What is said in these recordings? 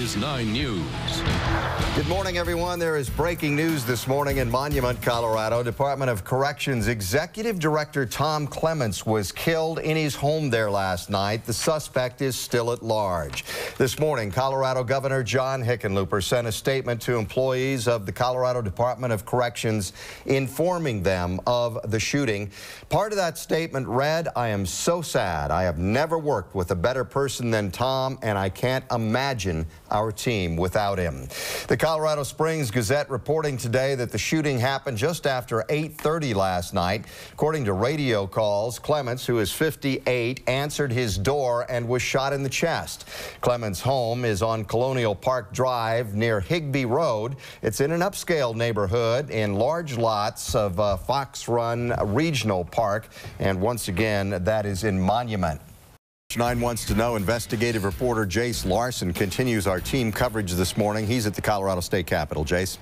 is 9 News. Good morning, everyone. There is breaking news this morning in Monument, Colorado. Department of Corrections Executive Director Tom Clements was killed in his home there last night. The suspect is still at large. This morning, Colorado Governor John Hickenlooper sent a statement to employees of the Colorado Department of Corrections informing them of the shooting. Part of that statement read, "I am so sad. I have never worked with a better person than Tom, and I can't imagine our team without him." The Colorado Springs Gazette reporting today that the shooting happened just after 8:30 last night. According to radio calls, Clements, who is 58, answered his door and was shot in the chest. Clements' home is on Colonial Park Drive near Higbee Road. It's in an upscale neighborhood in large lots of Fox Run Regional Park. And once again, that is in Monument. 9 wants to know. Investigative reporter Jace Larson continues our team coverage this morning. He's at the Colorado State Capitol. Jace.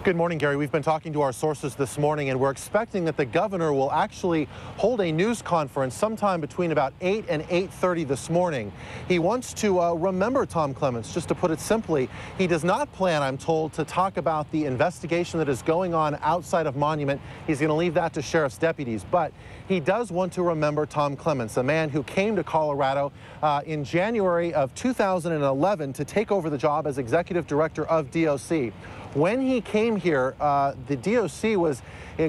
Good morning, Gary. We've been talking to our sources this morning, and we're expecting that the governor will actually hold a news conference sometime between about 8 and 8:30 this morning. He wants to remember Tom Clements, just to put it simply. He does not plan, I'm told, to talk about the investigation that is going on outside of Monument. He's going to leave that to sheriff's deputies, but he does want to remember Tom Clements, a man who came to Colorado in January of 2011 to take over the job as executive director of DOC. When he came here, the DOC was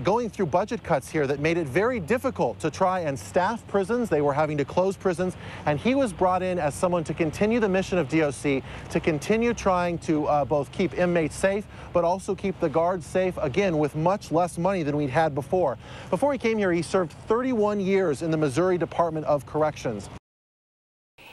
going through budget cuts here that made it very difficult to try and staff prisons. They were having to close prisons, and he was brought in as someone to continue the mission of DOC, to continue trying to both keep inmates safe, but also keep the guards safe, again, with much less money than we'd had before. Before he came here, he served 31 years in the Missouri Department of Corrections.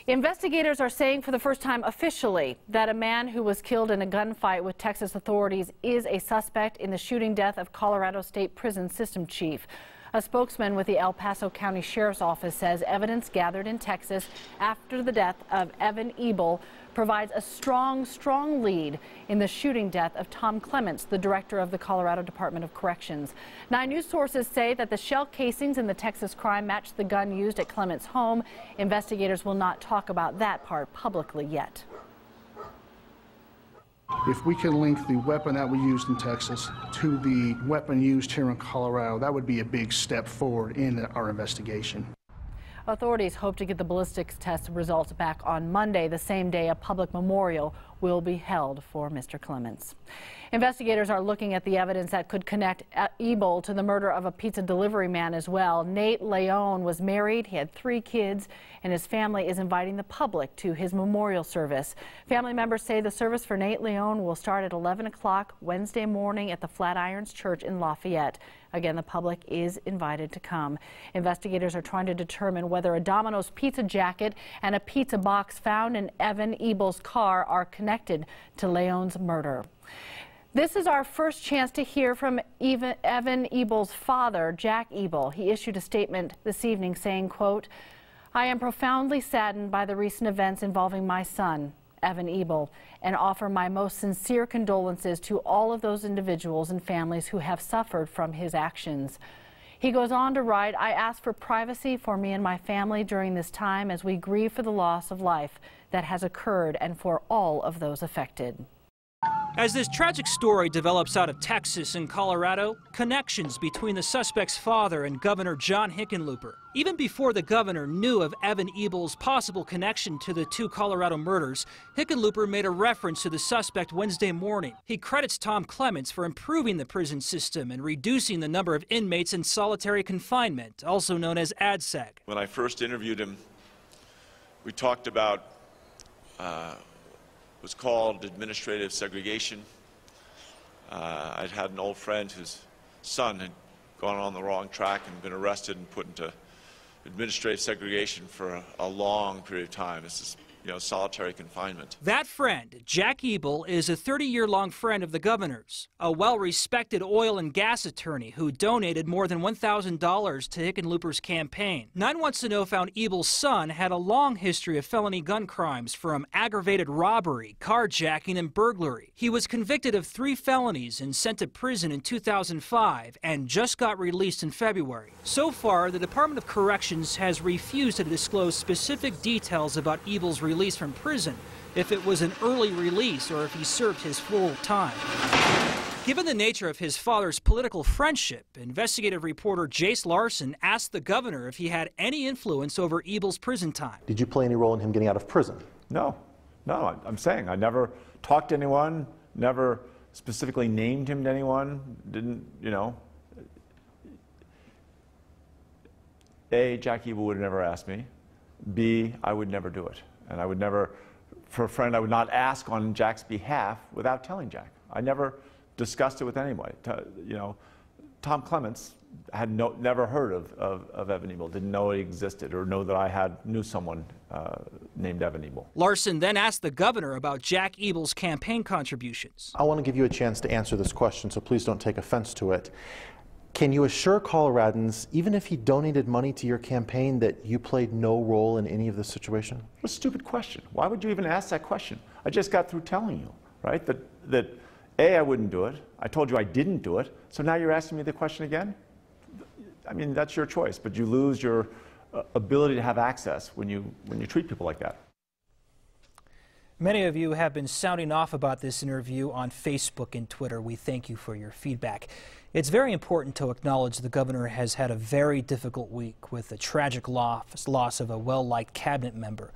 Investigators are saying for the first time officially that a man who was killed in a gunfight with Texas authorities is a suspect in the shooting death of Colorado State Prison System Chief. A spokesman with the El Paso County Sheriff's Office says evidence gathered in Texas after the death of Ebel provides a strong lead in the shooting death of Tom Clements, the director of the Colorado Department of Corrections. 9 News sources say that the shell casings in the Texas crime matched the gun used at Clements' home. Investigators will not talk about that part publicly yet. If we can link the weapon that we used in Texas to the weapon used here in Colorado, that would be a big step forward in our investigation. Authorities hope to get the ballistics test results back on Monday, the same day a public memorial will be held for Mr. Clements. Investigators are looking at the evidence that could connect Ebel to the murder of a pizza delivery man as well. Nate Leone was married, he had 3 kids, and his family is inviting the public to his memorial service. Family members say the service for Nate Leone will start at 11 o'clock Wednesday morning at the Flatirons Church in Lafayette. Again, the public is invited to come. Investigators are trying to determine whether a Domino's pizza jacket and a pizza box found in Evan Ebel's car are connected to Leone's murder. This is our first chance to hear from Evan Ebel's father, Jack Ebel. He issued a statement this evening saying, quote, "I am profoundly saddened by the recent events involving my son, Evan Ebel, and offer my most sincere condolences to all of those individuals and families who have suffered from his actions." He goes on to write, "I ask for privacy for me and my family during this time as we grieve for the loss of life that has occurred and for all of those affected." As this tragic story develops out of Texas and Colorado, connections between the suspect's father and Governor John Hickenlooper. Even before the governor knew of Evan Ebel's possible connection to the 2 Colorado murders, Hickenlooper made a reference to the suspect Wednesday morning. He credits Tom Clements for improving the prison system and reducing the number of inmates in solitary confinement, also known as ADSEG. When I first interviewed him, we talked about was called administrative segregation. I'd had an old friend whose son had gone on the wrong track and been arrested and put into administrative segregation for a long period of time. This is, solitary confinement. That friend, Jack Ebel, is a 30-year-long friend of the governor's, a well-respected oil and gas attorney who donated more than $1,000 to Hickenlooper's campaign. 9 Wants to Know found Ebel's son had a long history of felony gun crimes, from aggravated robbery, carjacking, and burglary. He was convicted of 3 felonies and sent to prison in 2005 and just got released in February. So far, the Department of Corrections has refused to disclose specific details about Ebel's relationship released from prison, if it was an early release or if he served his full time. Given the nature of his father's political friendship, investigative reporter Jace Larson asked the governor if he had any influence over Ebel's prison time. Did you play any role in him getting out of prison? No, I'm saying I never talked to anyone, never specifically named him to anyone, didn't, you know. A, Jack Ebel would have never asked me. B, I would never do it. And I would never, for a friend, I would not ask on Jack's behalf without telling Jack. I never discussed it with anybody. You know, Tom Clements had never heard of Evan Ebel, didn't know he existed or know that I knew someone named Evan Ebel. Larson then asked the governor about Jack Ebel's campaign contributions. I want to give you a chance to answer this question, so please don't take offense to it. Can you assure Coloradans, even if he donated money to your campaign, that you played no role in any of this situation? What a stupid question. Why would you even ask that question? I just got through telling you, right, that A, I wouldn't do it. I told you I didn't do it. So now you're asking me the question again? I mean, that's your choice, but you lose your ability to have access when you treat people like that. Many of you have been sounding off about this interview on Facebook and Twitter. We thank you for your feedback. It's very important to acknowledge the governor has had a very difficult week with the tragic loss of a well-liked cabinet member.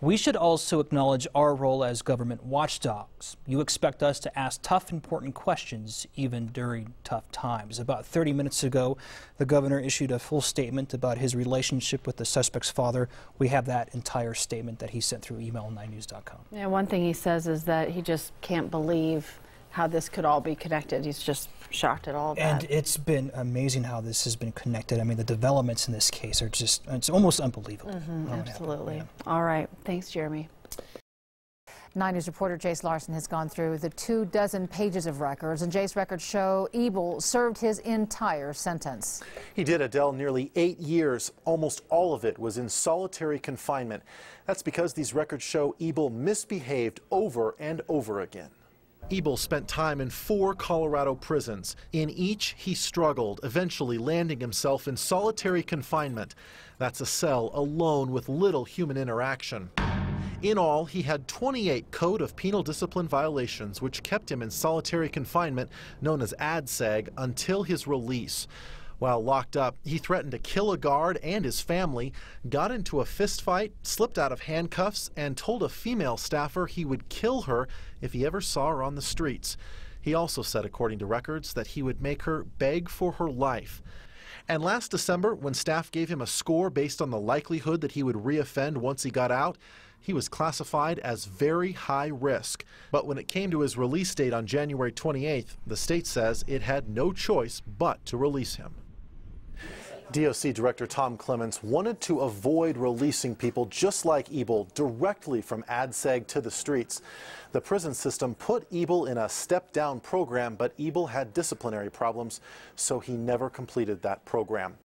We should also acknowledge our role as government watchdogs. You expect us to ask tough, important questions even during tough times. About 30 minutes ago, the governor issued a full statement about his relationship with the suspect's father. We have that entire statement that he sent through email on 9news.com. Yeah, one thing he says is that he just can't believe how this could all be connected. He's just shocked at all of that. And it's been amazing how this has been connected. I mean, the developments in this case are just, it's almost unbelievable. Absolutely. Yeah. All right. Thanks, Jeremy. 9 News reporter Jace Larson has gone through the 24 pages of records, and Jace's records show Ebel served his entire sentence. He did, Adele, nearly 8 years. Almost all of it was in solitary confinement. That's because these records show Ebel misbehaved over and over again. Ebel spent time in 4 Colorado prisons. In each, he struggled, eventually landing himself in solitary confinement. That's a cell alone with little human interaction. In all, he had 28 Code of Penal Discipline violations, which kept him in solitary confinement, known as ADSEG, until his release. While locked up, he threatened to kill a guard and his family, got into a fistfight, slipped out of handcuffs, and told a female staffer he would kill her if he ever saw her on the streets. He also said, according to records, that he would make her beg for her life. And last December, when staff gave him a score based on the likelihood that he would reoffend once he got out, he was classified as very high risk. But when it came to his release date on January 28th, the state says it had no choice but to release him. DOC Director Tom Clements wanted to avoid releasing people just like Ebel directly from ADSEG to the streets. The prison system put Ebel in a step-down program, but Ebel had disciplinary problems, so he never completed that program.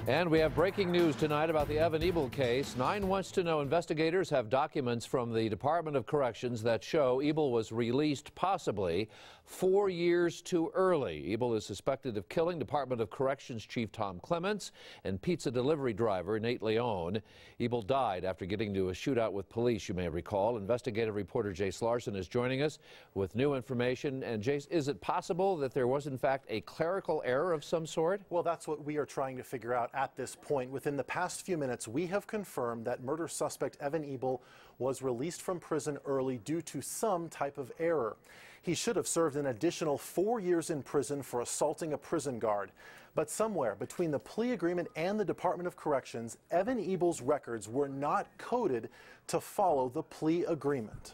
And we have breaking news tonight about the Evan Ebel case. 9 wants to know investigators have documents from the Department of Corrections that show Ebel was released possibly 4 years too early. Ebel is suspected of killing Department of Corrections Chief Tom Clements and pizza delivery driver Nate Leone. Ebel died after getting into a shootout with police, you may recall. Investigative reporter Jace Larson is joining us with new information. And Jace, is it possible that there was in fact a clerical error of some sort? Well, that's what we are trying to figure out at this point. Within the past few minutes, we have confirmed that murder suspect Evan Ebel was released from prison early due to some type of error. He should have served an additional 4 years in prison for assaulting a prison guard. But somewhere between the plea agreement and the Department of Corrections, Evan Ebel's records were not coded to follow the plea agreement.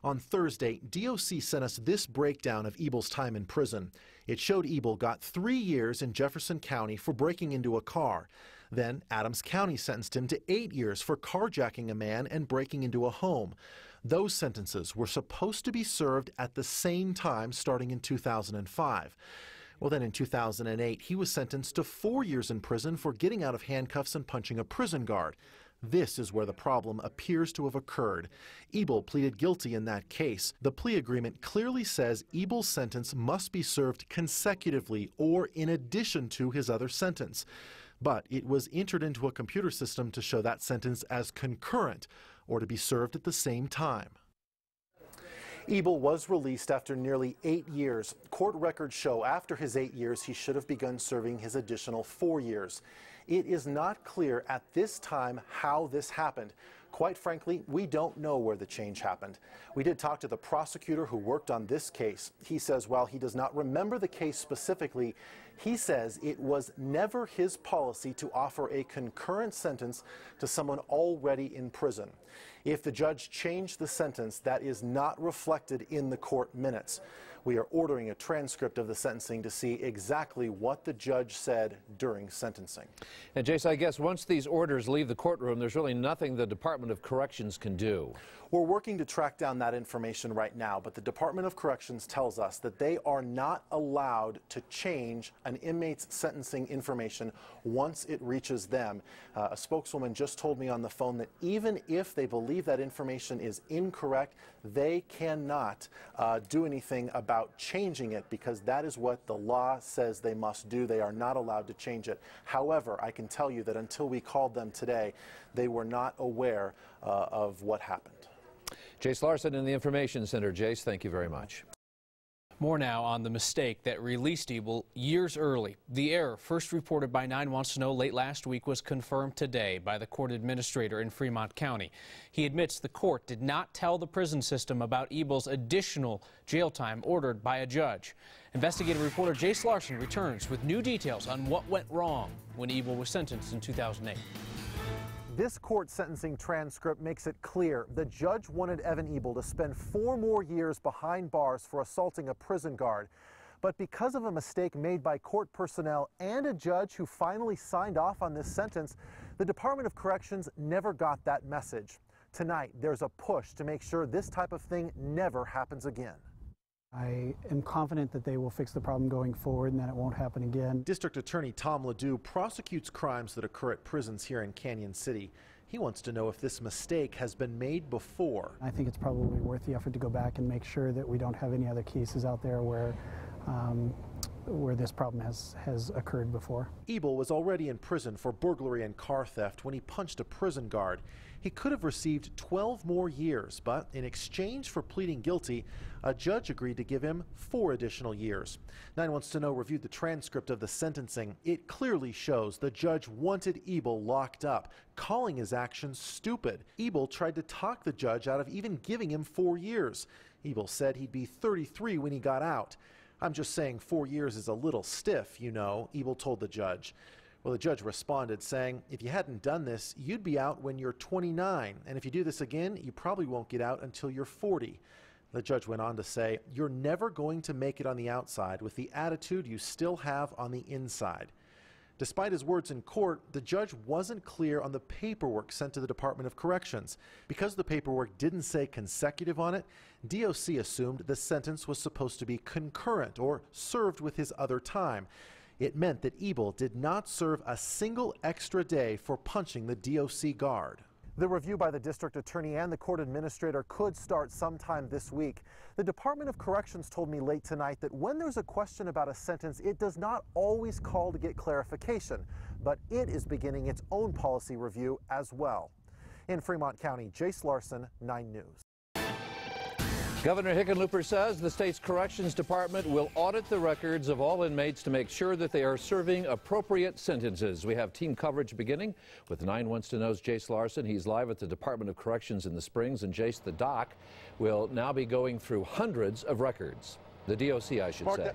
On Thursday, DOC sent us this breakdown of Ebel's time in prison. It showed Ebel got 3 years in Jefferson County for breaking into a car. Then Adams County sentenced him to 8 years for carjacking a man and breaking into a home. Those sentences were supposed to be served at the same time starting in 2005. Well, then in 2008, he was sentenced to 4 years in prison for getting out of handcuffs and punching a prison guard. This is where the problem appears to have occurred. Ebel pleaded guilty in that case. The plea agreement clearly says Ebel's sentence must be served consecutively or in addition to his other sentence. But it was entered into a computer system to show that sentence as concurrent. or to be served at the same time. Ebel was released after nearly 8 years. Court records show after his 8 years, he should have begun serving his additional 4 years. It is not clear at this time how this happened. Quite frankly, we don't know where the change happened. We did talk to the prosecutor who worked on this case. He says while he does not remember the case specifically, he says it was never his policy to offer a concurrent sentence to someone already in prison. If the judge changed the sentence, that is not reflected in the court minutes. We are ordering a transcript of the sentencing to see exactly what the judge said during sentencing. And Jace, I guess once these orders leave the courtroom, there's really nothing the Department of Corrections can do. We're working to track down that information right now, but the Department of Corrections tells us that they are not allowed to change an inmate's sentencing information once it reaches them. A spokeswoman just told me on the phone that even if they believe that information is incorrect, they cannot do anything about changing it because that is what the law says they must do. They are not allowed to change it. However, I can tell you that until we called them today, they were not aware of what happened. Jace Larson in the Information Center. Jace, thank you very much. More now on the mistake that released Ebel years early. The error, first reported by 9 Wants to Know late last week, was confirmed today by the court administrator in Fremont County. He admits the court did not tell the prison system about Ebel's additional jail time ordered by a judge. Investigative reporter Jace Larson returns with new details on what went wrong when Ebel was sentenced in 2008. This court sentencing transcript makes it clear the judge wanted Evan Ebel to spend 4 more years behind bars for assaulting a prison guard. But because of a mistake made by court personnel and a judge who finally signed off on this sentence, the Department of Corrections never got that message. Tonight, there's a push to make sure this type of thing never happens again. I am confident that they will fix the problem going forward and that it won't happen again. District Attorney Tom Ledoux prosecutes crimes that occur at prisons here in Canyon City. He wants to know if this mistake has been made before. I think it's probably worth the effort to go back and make sure that we don't have any other cases out there where this problem has occurred before. Ebel was already in prison for burglary and car theft when he punched a prison guard. He could have received 12 more years, but in exchange for pleading guilty, a judge agreed to give him 4 additional years. 9 Wants to Know reviewed the transcript of the sentencing. It clearly shows the judge wanted Ebel locked up, calling his actions stupid. Ebel tried to talk the judge out of even giving him 4 years. Ebel said he'd be 33 when he got out. "I'm just saying 4 years is a little stiff, you know," Ebel told the judge. Well, the judge responded saying, "If you hadn't done this, you'd be out when you're 29, and if you do this again, you probably won't get out until you're 40. The judge went on to say, "You're never going to make it on the outside with the attitude you still have on the inside." Despite his words in court, the judge wasn't clear on the paperwork sent to the Department of Corrections. Because the paperwork didn't say consecutive on it, DOC assumed the sentence was supposed to be concurrent or served with his other time. It meant that Ebel did not serve a single extra day for punching the DOC guard. The review by the district attorney and the court administrator could start sometime this week. The Department of Corrections told me late tonight that when there's a question about a sentence, it does not always call to get clarification, but it is beginning its own policy review as well. In Fremont County, Jace Larson, 9 News. Governor Hickenlooper says the state's corrections department will audit the records of all inmates to make sure that they are serving appropriate sentences. We have team coverage beginning with 9 Wants to Know's Jace Larson. He's live at the Department of Corrections in the Springs, and Jace, the doc, will now be going through hundreds of records. The DOC, I should say.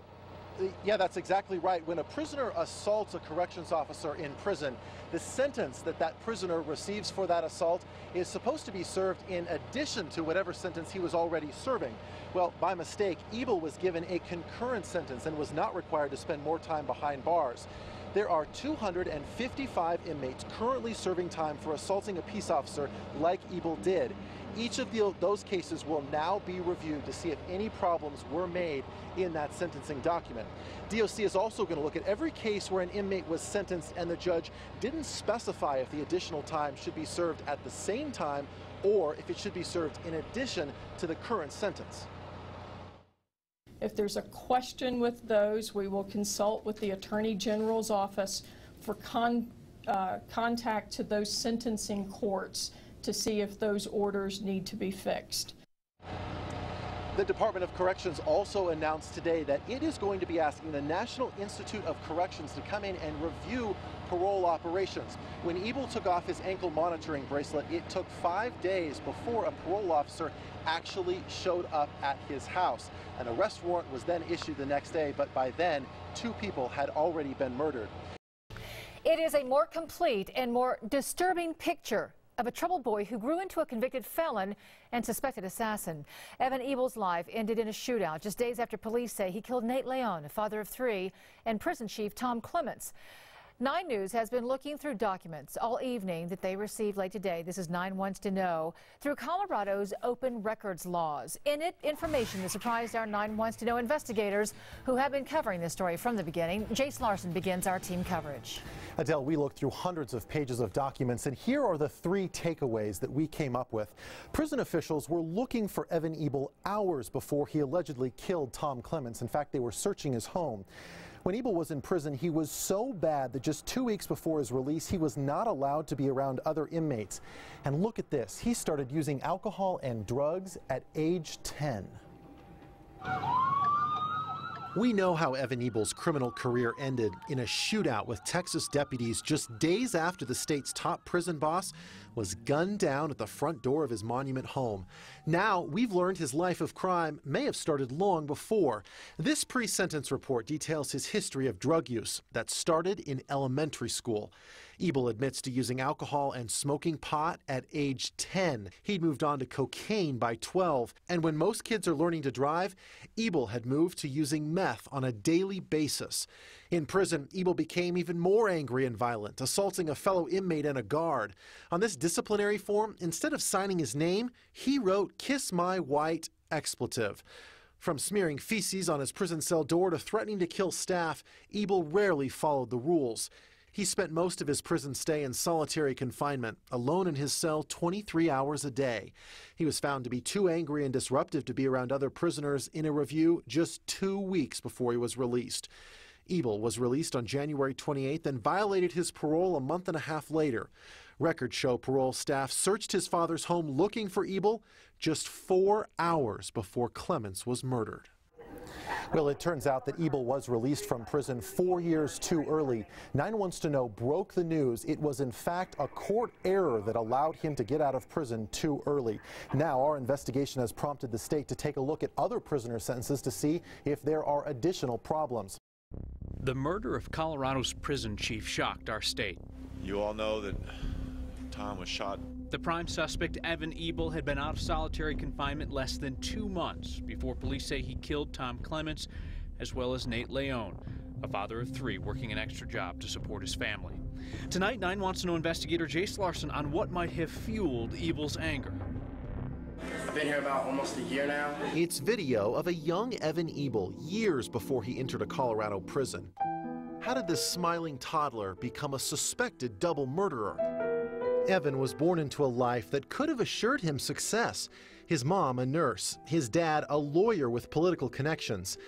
Yeah, that's exactly right. When a prisoner assaults a corrections officer in prison, the sentence that that prisoner receives for that assault is supposed to be served in addition to whatever sentence he was already serving. Well, by mistake, Ebel was given a concurrent sentence and was not required to spend more time behind bars. There are 255 inmates currently serving time for assaulting a peace officer like Ebel did. Each of those cases will now be reviewed to see if any problems were made in that sentencing document. DOC is also going to look at every case where an inmate was sentenced and the judge didn't specify if the additional time should be served at the same time or if it should be served in addition to the current sentence. If there's a question with those, we will consult with the Attorney General's office for contact to those sentencing courts to see if those orders need to be fixed. The Department of Corrections also announced today that it is going to be asking the National Institute of Corrections to come in and review parole operations. When Ebel took off his ankle monitoring bracelet, it took 5 days before a parole officer actually showed up at his house. An arrest warrant was then issued the next day, but by then, 2 people had already been murdered. It is a more complete and more disturbing picture of a troubled boy who grew into a convicted felon and suspected assassin. Evan Ebel's life ended in a shootout just days after police say he killed Nate Leon, a father of 3, and prison chief Tom Clements. 9 News has been looking through documents all evening that they received late today. This is 9 Wants to Know through Colorado's open records laws. In it, information that surprised our 9 Wants to Know investigators who have been covering this story from the beginning. Jace Larson begins our team coverage. Adele, we looked through hundreds of pages of documents, and here are the 3 takeaways that we came up with. Prison officials were looking for Evan Ebel hours before he allegedly killed Tom Clements. In fact, they were searching his home. When Ebel was in prison, he was so bad that just 2 weeks before his release, he was not allowed to be around other inmates. And look at this. He started using alcohol and drugs at age 10. We know how Evan Ebel's criminal career ended in a shootout with Texas deputies just days after the state's top prison boss was gunned down at the front door of his Monument home. Now, we've learned his life of crime may have started long before. This pre-sentence report details his history of drug use that started in elementary school. Ebel admits to using alcohol and smoking pot at age 10. He'd moved on to cocaine by 12. And when most kids are learning to drive, Ebel had moved to using meth on a daily basis. In prison, Ebel became even more angry and violent, assaulting a fellow inmate and a guard. On this disciplinary form, instead of signing his name, he wrote "Kiss my white" expletive. From smearing feces on his prison cell door to threatening to kill staff, Ebel rarely followed the rules. He spent most of his prison stay in solitary confinement, alone in his cell 23 hours a day. He was found to be too angry and disruptive to be around other prisoners in a review just 2 weeks before he was released. Ebel was released on January 28th and violated his parole a month and a half later. Records show parole staff searched his father's home looking for Ebel just 4 hours before Clements was murdered. Well, it turns out that Ebel was released from prison 4 years too early. 9 Wants to Know broke the news. It was in fact a court error that allowed him to get out of prison too early. Now our investigation has prompted the state to take a look at other prisoner sentences to see if there are additional problems. The murder of Colorado's prison chief shocked our state. You all know that Tom was shot. The prime suspect, Evan Ebel, had been out of solitary confinement less than 2 months before police say he killed Tom Clements, as well as Nate Leon, a father of 3 working an extra job to support his family. Tonight, 9 Wants to Know investigator Jace Larson on what might have fueled Ebel's anger. I've been here about almost a year now. It's video of a young Evan Ebel years before he entered a Colorado prison. How did this smiling toddler become a suspected double murderer? Evan was born into a life that could have assured him success. His mom, a nurse, his dad, a lawyer with political connections.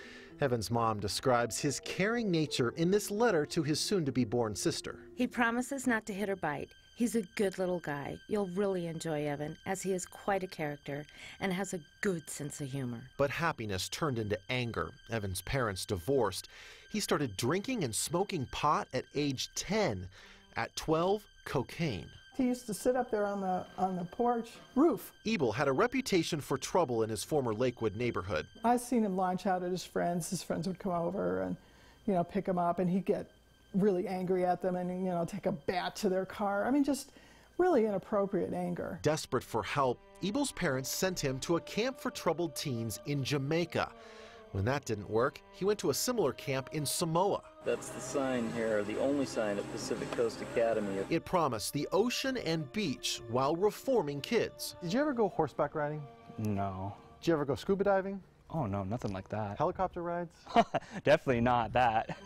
Evan's mom describes his caring nature in this letter to his soon-to-be-born sister. He promises not to hit or bite. He's a good little guy. You'll really enjoy Evan, as he is quite a character and has a good sense of humor. But happiness turned into anger. Evan's parents divorced. He started drinking and smoking pot at age 10. At 12, cocaine. He used to sit up there on the porch roof. Ebel had a reputation for trouble in his former Lakewood neighborhood. I seen him launch out at his friends. His friends would come over and, pick him up, and he'd get really angry at them and, take a bat to their car. I mean, just really inappropriate anger. Desperate for help, Ebel's parents sent him to a camp for troubled teens in Jamaica. When that didn't work, he went to a similar camp in Samoa. That's the sign here, the only sign at Pacific Coast Academy. It promised the ocean and beach while reforming kids. Did you ever go horseback riding? No. Did you ever go scuba diving? Oh, no, nothing like that. Helicopter rides? Definitely not that.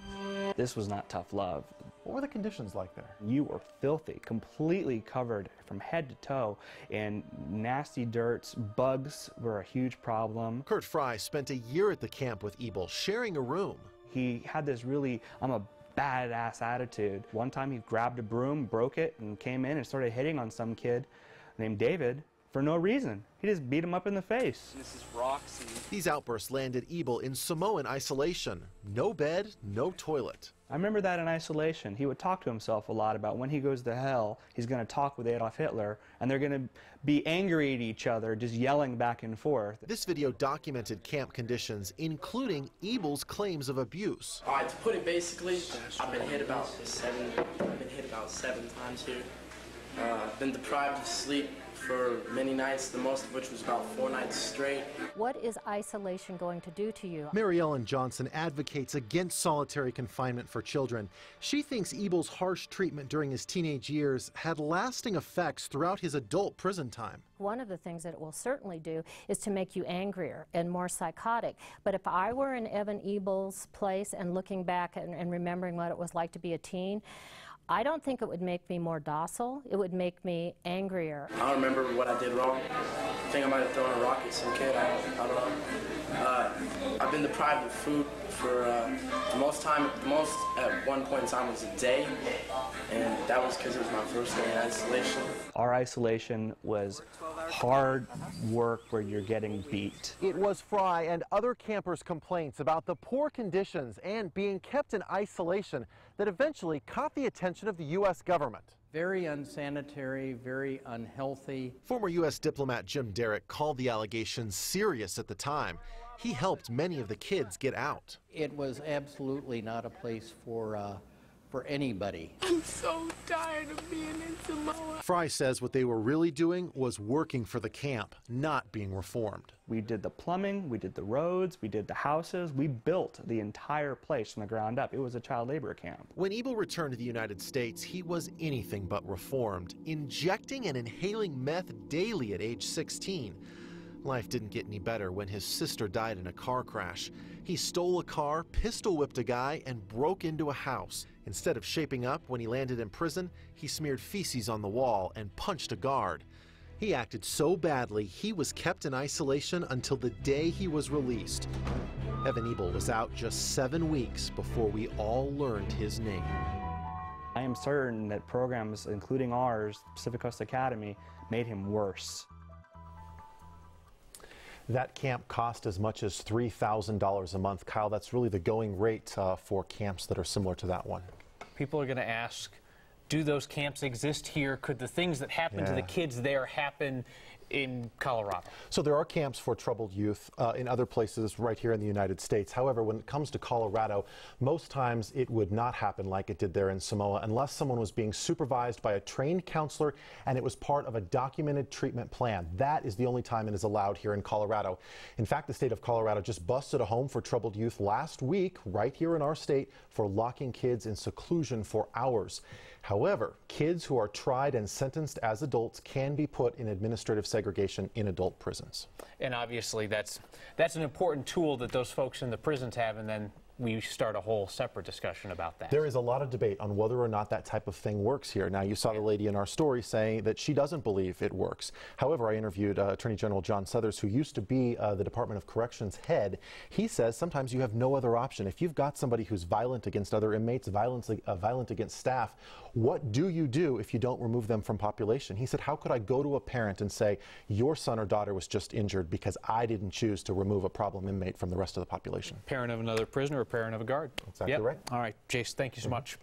This was not tough love. What were the conditions like there? You were filthy, completely covered from head to toe in nasty dirts. Bugs were a huge problem. Kurt Fry spent a year at the camp with Ebel, sharing a room. He had this really, I'm a badass attitude. One time he grabbed a broom, broke it, and came in and started hitting on some kid. named David for no reason. He just beat him up in the face. Mrs. Roxy. These outbursts landed Ebel in Samoan isolation. No bed, no toilet. I remember that in isolation. He would talk to himself a lot about when he goes to hell, he's going to talk with Adolf Hitler, and they're going to be angry at each other, just yelling back and forth. This video documented camp conditions, including Ebel's claims of abuse. All right, to put it basically, I've been hit about 7 times here. Been deprived of sleep for many nights, the most of which was about 4 nights straight. What is isolation going to do to you? Mary Ellen Johnson advocates against solitary confinement for children. She thinks Ebel's harsh treatment during his teenage years had lasting effects throughout his adult prison time. One of the things that it will certainly do is to make you angrier and more psychotic. But if I were in Evan Ebel's place and looking back and remembering what it was like to be a teen, I don't think it would make me more docile. It would make me angrier. I don't remember what I did wrong. I think I might have thrown a rock at some kid. I don't know. I've been deprived of food for the most at one point in time was a day, and that was because it was my first day in isolation. Our isolation was hard work where you're getting beat. It was Fry and other campers' complaints about the poor conditions and being kept in isolation that eventually caught the attention of the U.S. government. Very unsanitary, very unhealthy. Former U.S. diplomat Jim Derrick called the allegations serious at the time. He helped many of the kids get out. It was absolutely not a place for anybody. I'm so tired of being in Samoa. Fry says what they were really doing was working for the camp, not being reformed. We did the plumbing, we did the roads, we did the houses, we built the entire place from the ground up. It was a child labor camp. When Ebel returned to the United States, he was anything but reformed, injecting and inhaling meth daily at age 16. Life didn't get any better when his sister died in a car crash. He stole a car, pistol whipped a guy, and broke into a house. Instead of shaping up when he landed in prison, he smeared feces on the wall and punched a guard. He acted so badly, he was kept in isolation until the day he was released. Evan Ebel was out just 7 weeks before we all learned his name. I am certain that programs, including ours, Pacific Coast Academy, made him worse. That camp cost as much as $3,000 a month. Kyle, that's really the going rate for camps that are similar to that one. People are going to ask, do those camps exist here? Could the things that happen to the kids there happen in Colorado? So there are camps for troubled youth in other places right here in the United States. However, when it comes to Colorado, most times it would not happen like it did there in Samoa unless someone was being supervised by a trained counselor and it was part of a documented treatment plan. That is the only time it is allowed here in Colorado. In fact, the state of Colorado just busted a home for troubled youth last week right here in our state for locking kids in seclusion for hours. However, kids who are tried and sentenced as adults can be put in administrative segregation in adult prisons. And obviously that's an important tool that those folks in the prisons have, and then we start a whole separate discussion about that. There is a lot of debate on whether or not that type of thing works here. Now, you saw the lady in our story saying that she doesn't believe it works. However, I interviewed Attorney General John Suthers, who used to be the Department of Corrections head. He says sometimes you have no other option. If you've got somebody who's violent against other inmates, violent against staff, what do you do if you don't remove them from population? He said, how could I go to a parent and say, your son or daughter was just injured because I didn't choose to remove a problem inmate from the rest of the population? Parent of another prisoner or parent of a guard. Exactly right. All right, Jace, thank you so much.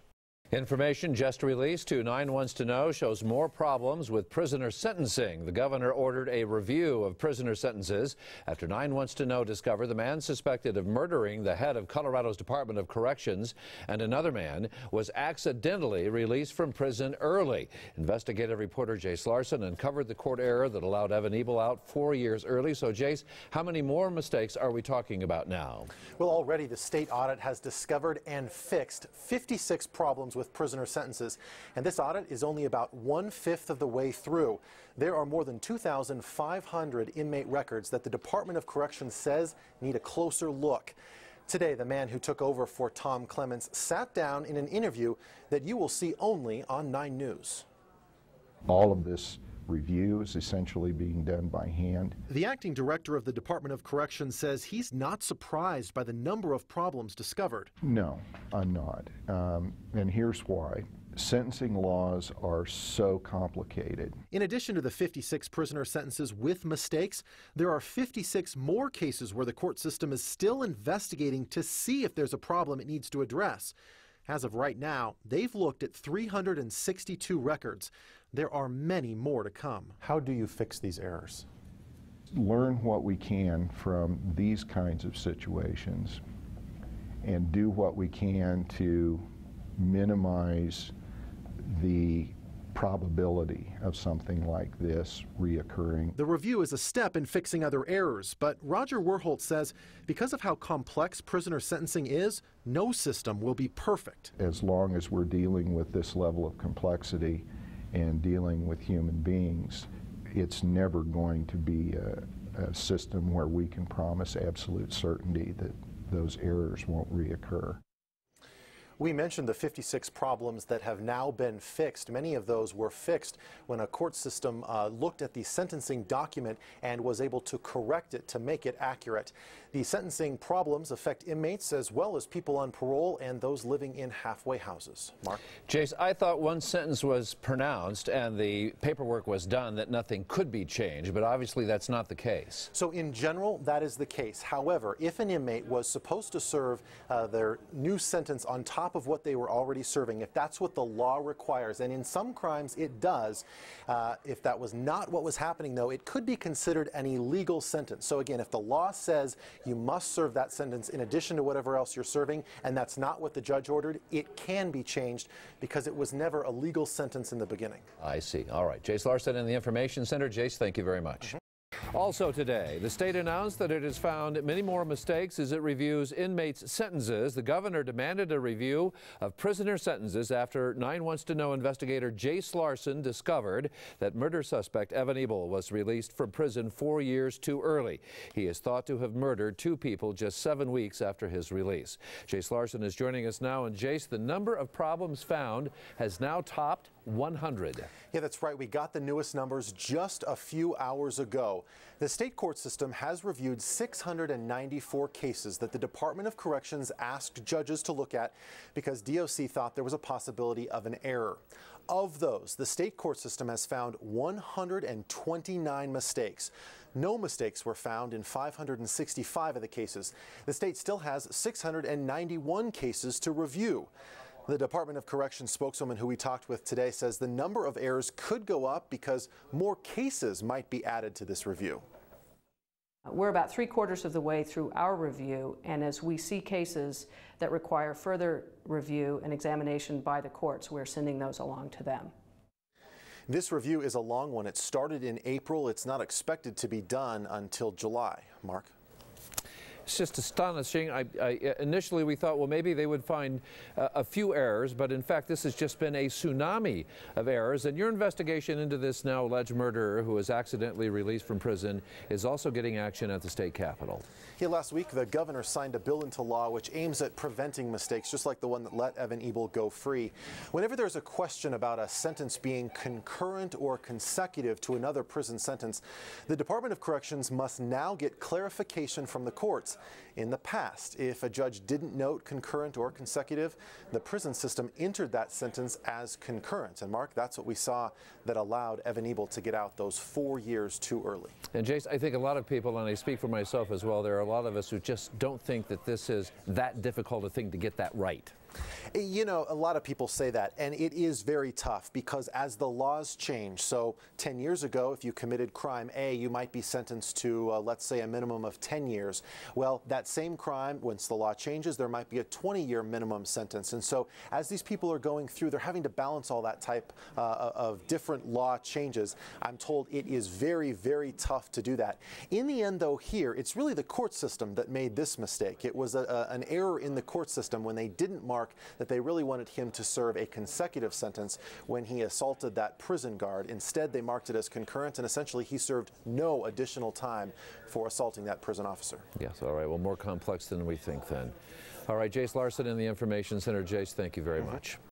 Information just released to 9 Wants to Know shows more problems with prisoner sentencing. The governor ordered a review of prisoner sentences after 9 Wants to Know discovered the man suspected of murdering the head of Colorado's Department of Corrections and another man was accidentally released from prison early. Investigative reporter Jace Larson uncovered the court error that allowed Evan Ebel out 4 years early. So, Jace, how many more mistakes are we talking about now? Well, already the state audit has discovered and fixed 56 problems with prisoner sentences, and this audit is only about 1/5 of the way through. There are more than 2,500 inmate records that the Department of Corrections says need a closer look. Today, the man who took over for Tom Clements sat down in an interview that you will see only on 9 News. All of this review is essentially being done by hand. The acting director of the Department of Corrections says he's not surprised by the number of problems discovered. No, I'm not. And here's why. sentencing laws are so complicated. In addition to the 56 prisoner sentences with mistakes, there are 56 more cases where the court system is still investigating to see if there's a problem it needs to address. As of right now, they've looked at 362 records. There are many more to come. How do you fix these errors? Learn what we can from these kinds of situations and do what we can to minimize the probability of something like this reoccurring. The review is a step in fixing other errors, but Roger Werholt says because of how complex prisoner sentencing is, no system will be perfect. As long as we're dealing with this level of complexity and dealing with human beings, it's never going to be a system where we can promise absolute certainty that those errors won't reoccur. We mentioned the 56 problems that have now been fixed. Many of those were fixed when a court system looked at the sentencing document and was able to correct it to make it accurate. The sentencing problems affect inmates as well as people on parole and those living in halfway houses. Mark? Jace, I thought once sentence was pronounced and the paperwork was done that nothing could be changed, but obviously that's not the case. So in general, that is the case. However, if an inmate was supposed to serve their new sentence on top of what they were already serving, if that's what the law requires, and in some crimes it does, if that was not what was happening, though, it could be considered an illegal sentence. So again, if the law says you must serve that sentence in addition to whatever else you're serving, and that's not what the judge ordered, it can be changed because it was never a legal sentence in the beginning. I see. All right. Jace Larson in the Information Center. Jace, thank you very much. Also today, the state announced that it has found many more mistakes as it reviews inmates' sentences. The governor demanded a review of prisoner sentences after 9 Wants to Know investigator Jace Larson discovered that murder suspect Evan Ebel was released from prison 4 years too early. He is thought to have murdered 2 people just 7 weeks after his release. Jace Larson is joining us now, and Jace, the number of problems found has now topped 100. Yeah, that's right. We got the newest numbers just a few hours ago. The state court system has reviewed 694 cases that the Department of Corrections asked judges to look at because DOC thought there was a possibility of an error. Of those, the state court system has found 129 mistakes. No mistakes were found in 565 of the cases. The state still has 691 cases to review. The Department of Corrections spokeswoman who we talked with today says the number of errors could go up because more cases might be added to this review. We're about 3/4 of the way through our review, and as we see cases that require further review and examination by the courts, we're sending those along to them. This review is a long one. It started in April. It's not expected to be done until July. Mark? It's just astonishing. Initially we thought, well, maybe they would find a few errors, but in fact this has just been a tsunami of errors. And your investigation into this now alleged murderer who was accidentally released from prison is also getting action at the state capitol. Yeah, last week the governor signed a bill into law which aims at preventing mistakes, just like the one that let Evan Ebel go free. Whenever there's a question about a sentence being concurrent or consecutive to another prison sentence, the Department of Corrections must now get clarification from the courts. In the past, if a judge didn't note concurrent or consecutive, the prison system entered that sentence as concurrent. And Mark, that's what we saw that allowed Evan Ebel to get out those 4 years too early. And Jace, I think a lot of people, and I speak for myself as well, there are a lot of us who just don't think that this is that difficult a thing to get that right. You know, a lot of people say that, and it is very tough because as the laws change, so 10 years ago, if you committed crime A, you might be sentenced to, let's say, a minimum of 10 years. Well, that same crime, once the law changes, there might be a 20-year minimum sentence. And so as these people are going through, they're having to balance all that type of different law changes. I'm told it is very, very tough to do that. In the end, though, here, it's really the court system that made this mistake. It was an error in the court system when they didn't mark that they really wanted him to serve a consecutive sentence when he assaulted that prison guard. Instead, they marked it as concurrent, and essentially he served no additional time for assaulting that prison officer. Yes, all right. Well, more complex than we think then. All right, Jace Larson in the Information Center. Jace, thank you very much.